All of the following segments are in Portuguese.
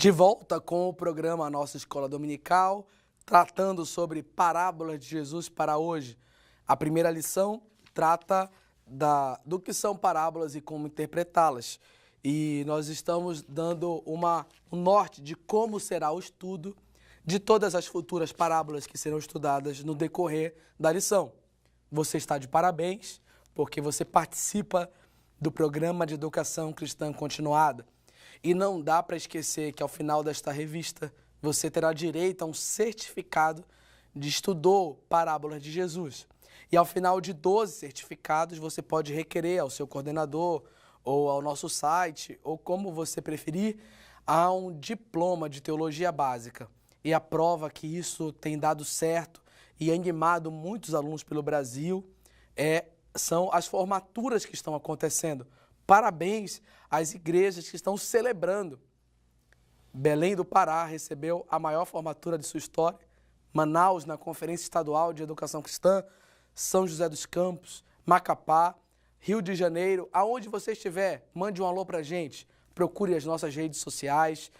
De volta com o programa Nossa Escola Dominical, tratando sobre parábolas de Jesus para hoje. A primeira lição trata do que são parábolas e como interpretá-las. E nós estamos dando um norte de como será o estudo de todas as futuras parábolas que serão estudadas no decorrer da lição. Você está de parabéns, porque você participa do programa de educação cristã continuada. E não dá para esquecer que ao final desta revista você terá direito a um certificado de estudou parábolas de Jesus. E ao final de 12 certificados você pode requerer ao seu coordenador ou ao nosso site, ou como você preferir, a um diploma de teologia básica. E a prova que isso tem dado certo e animado muitos alunos pelo Brasil são as formaturas que estão acontecendo. Parabéns às igrejas que estão celebrando. Belém do Pará recebeu a maior formatura de sua história. Manaus, na Conferência Estadual de Educação Cristã. São José dos Campos, Macapá, Rio de Janeiro. Aonde você estiver, mande um alô para a gente. Procure as nossas redes sociais.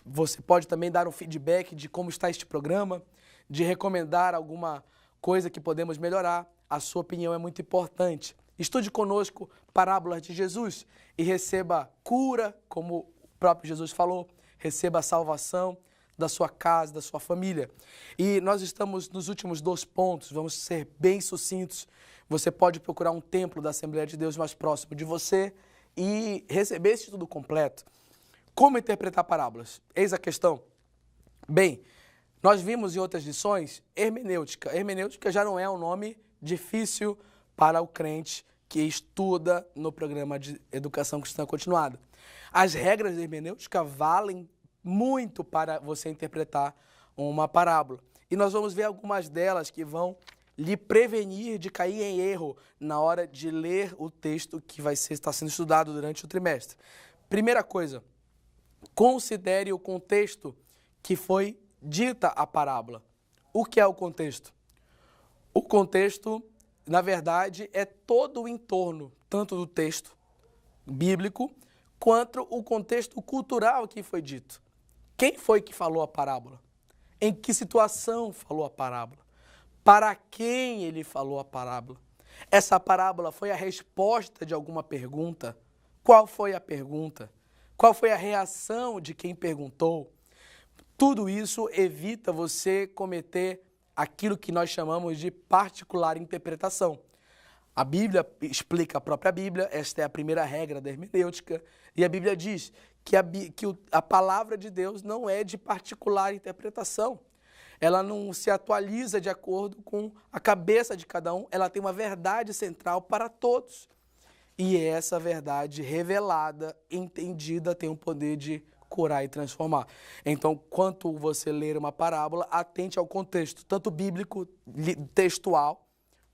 Você pode também dar um feedback de como está este programa, de recomendar alguma coisa que podemos melhorar. A sua opinião é muito importante. Estude conosco parábolas de Jesus e receba cura, como o próprio Jesus falou, receba a salvação da sua casa, da sua família. E nós estamos nos últimos 2 pontos, vamos ser bem sucintos. Você pode procurar um templo da Assembleia de Deus mais próximo de você e receber esse estudo completo. Como interpretar parábolas? Eis a questão. Bem, nós vimos em outras lições hermenêutica. Hermenêutica já não é um nome difícil para o crente que estuda no programa de educação cristã continuada. As regras da hermenêutica valem muito para você interpretar uma parábola. E nós vamos ver algumas delas que vão lhe prevenir de cair em erro na hora de ler o texto que está sendo estudado durante o trimestre. Primeira coisa, considere o contexto que foi dita a parábola. O que é o contexto? O contexto, na verdade, é todo o entorno, tanto do texto bíblico, quanto o contexto cultural que foi dito. Quem foi que falou a parábola? Em que situação falou a parábola? Para quem ele falou a parábola? Essa parábola foi a resposta de alguma pergunta? Qual foi a pergunta? Qual foi a reação de quem perguntou? Tudo isso evita você cometer aquilo que nós chamamos de particular interpretação. A Bíblia explica a própria Bíblia, esta é a primeira regra da hermenêutica, e a Bíblia diz que a palavra de Deus não é de particular interpretação. Ela não se atualiza de acordo com a cabeça de cada um, ela tem uma verdade central para todos. E essa verdade revelada, entendida, tem o poder de curar e transformar. Então, quando você ler uma parábola, atente ao contexto, tanto bíblico, textual,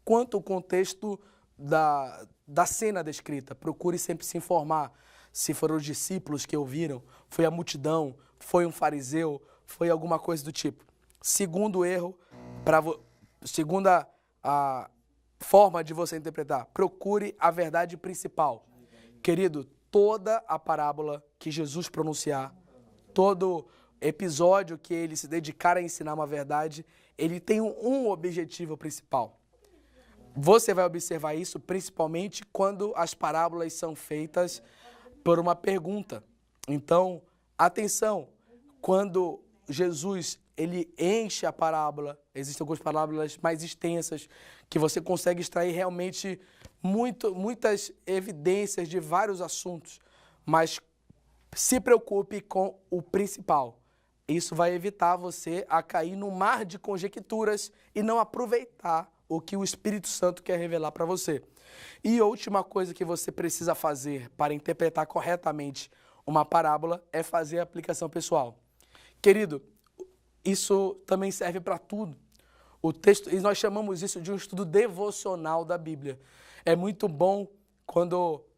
quanto o contexto da cena descrita. Procure sempre se informar se foram os discípulos que ouviram, foi a multidão, foi um fariseu, foi alguma coisa do tipo. Segundo erro, segunda forma de você interpretar, procure a verdade principal. Querido, toda a parábola que Jesus pronunciar, todo episódio que ele se dedicar a ensinar uma verdade, ele tem um objetivo principal. Você vai observar isso principalmente quando as parábolas são feitas por uma pergunta. Então, atenção, quando Jesus ele enche a parábola, existem algumas parábolas mais extensas que você consegue extrair realmente muitas evidências de vários assuntos, mas se preocupe com o principal. Isso vai evitar você a cair no mar de conjecturas e não aproveitar o que o Espírito Santo quer revelar para você. E a última coisa que você precisa fazer para interpretar corretamente uma parábola é fazer a aplicação pessoal. Querido, isso também serve para tudo. O texto, e nós chamamos isso de um estudo devocional da Bíblia. É muito bom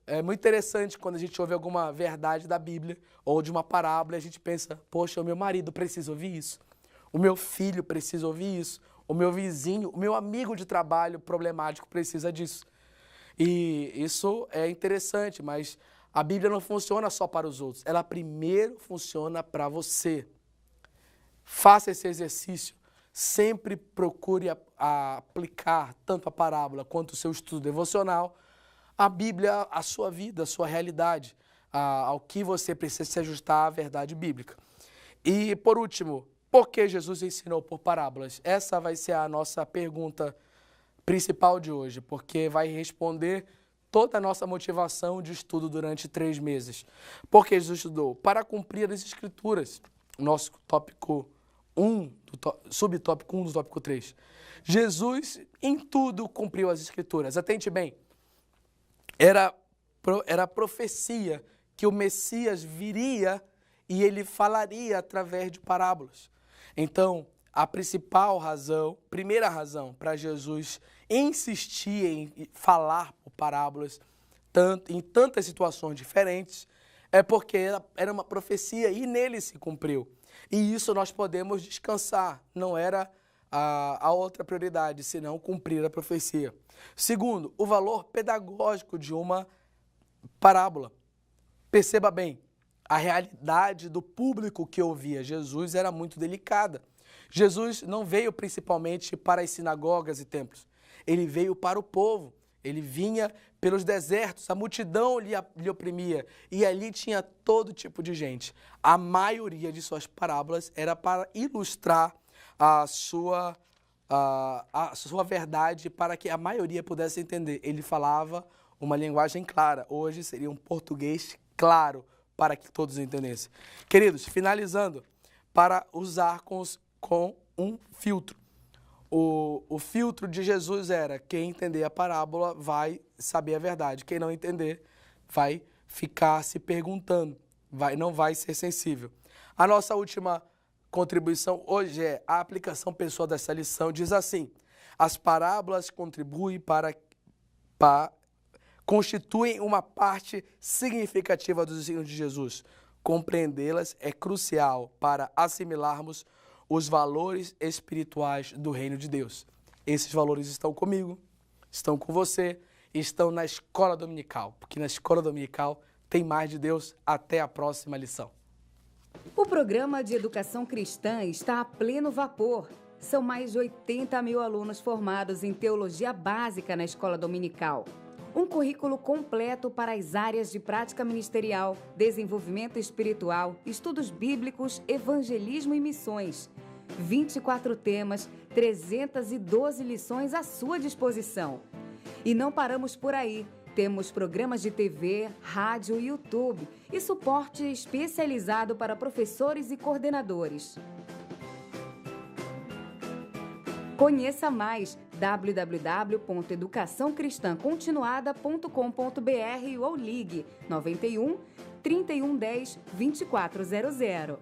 é muito interessante quando a gente ouve alguma verdade da Bíblia ou de uma parábola e a gente pensa, poxa, o meu marido precisa ouvir isso, o meu filho precisa ouvir isso, o meu vizinho, o meu amigo de trabalho problemático precisa disso. E isso é interessante, mas A Bíblia não funciona só para os outros, ela primeiro funciona para você. Faça esse exercício, sempre procure aplicar tanto a parábola quanto o seu estudo devocional, a Bíblia, a sua vida, a sua realidade, ao que você precisa se ajustar à verdade bíblica. E, por último, por que Jesus ensinou por parábolas? Essa vai ser a nossa pergunta principal de hoje, porque vai responder toda a nossa motivação de estudo durante 3 meses. Por que Jesus estudou? Para cumprir as Escrituras. Nosso tópico 1, subtópico 1 do tópico 3. Jesus, em tudo, cumpriu as Escrituras. Atente bem. Era profecia que o Messias viria e ele falaria através de parábolas. Então, a principal razão, primeira razão para Jesus insistir em falar por parábolas em tantas situações diferentes, é porque era uma profecia e nele se cumpriu. E isso nós podemos descansar, não era a outra prioridade, senão cumprir a profecia. Segundo, o valor pedagógico de uma parábola. Perceba bem, a realidade do público que ouvia Jesus era muito delicada. Jesus não veio principalmente para as sinagogas e templos, ele veio para o povo. Ele vinha pelos desertos, a multidão lhe oprimia e ali tinha todo tipo de gente. A maioria de suas parábolas era para ilustrar a sua verdade, para que a maioria pudesse entender. Ele falava uma linguagem clara, hoje seria um português claro para que todos entendessem. Queridos, finalizando, para usar com um filtro. O filtro de Jesus era: quem entender a parábola vai saber a verdade, quem não entender vai ficar se perguntando, não vai ser sensível. A nossa última contribuição hoje é a aplicação pessoal dessa lição. Diz assim: as parábolas constituem uma parte significativa dos ensinos de Jesus. Compreendê-las é crucial para assimilarmos os valores espirituais do reino de Deus. Esses valores estão comigo, estão com você, estão na escola dominical, porque na escola dominical tem mais de Deus. Até a próxima lição. O programa de educação cristã está a pleno vapor. São mais de 80 mil alunos formados em teologia básica na escola dominical. Um currículo completo para as áreas de prática ministerial, desenvolvimento espiritual, estudos bíblicos, evangelismo e missões. 24 temas, 312 lições à sua disposição. E não paramos por aí. Temos programas de TV, rádio e YouTube e suporte especializado para professores e coordenadores. Conheça mais www.educaçãocristãcontinuada.com.br ou ligue 91 3110 2400.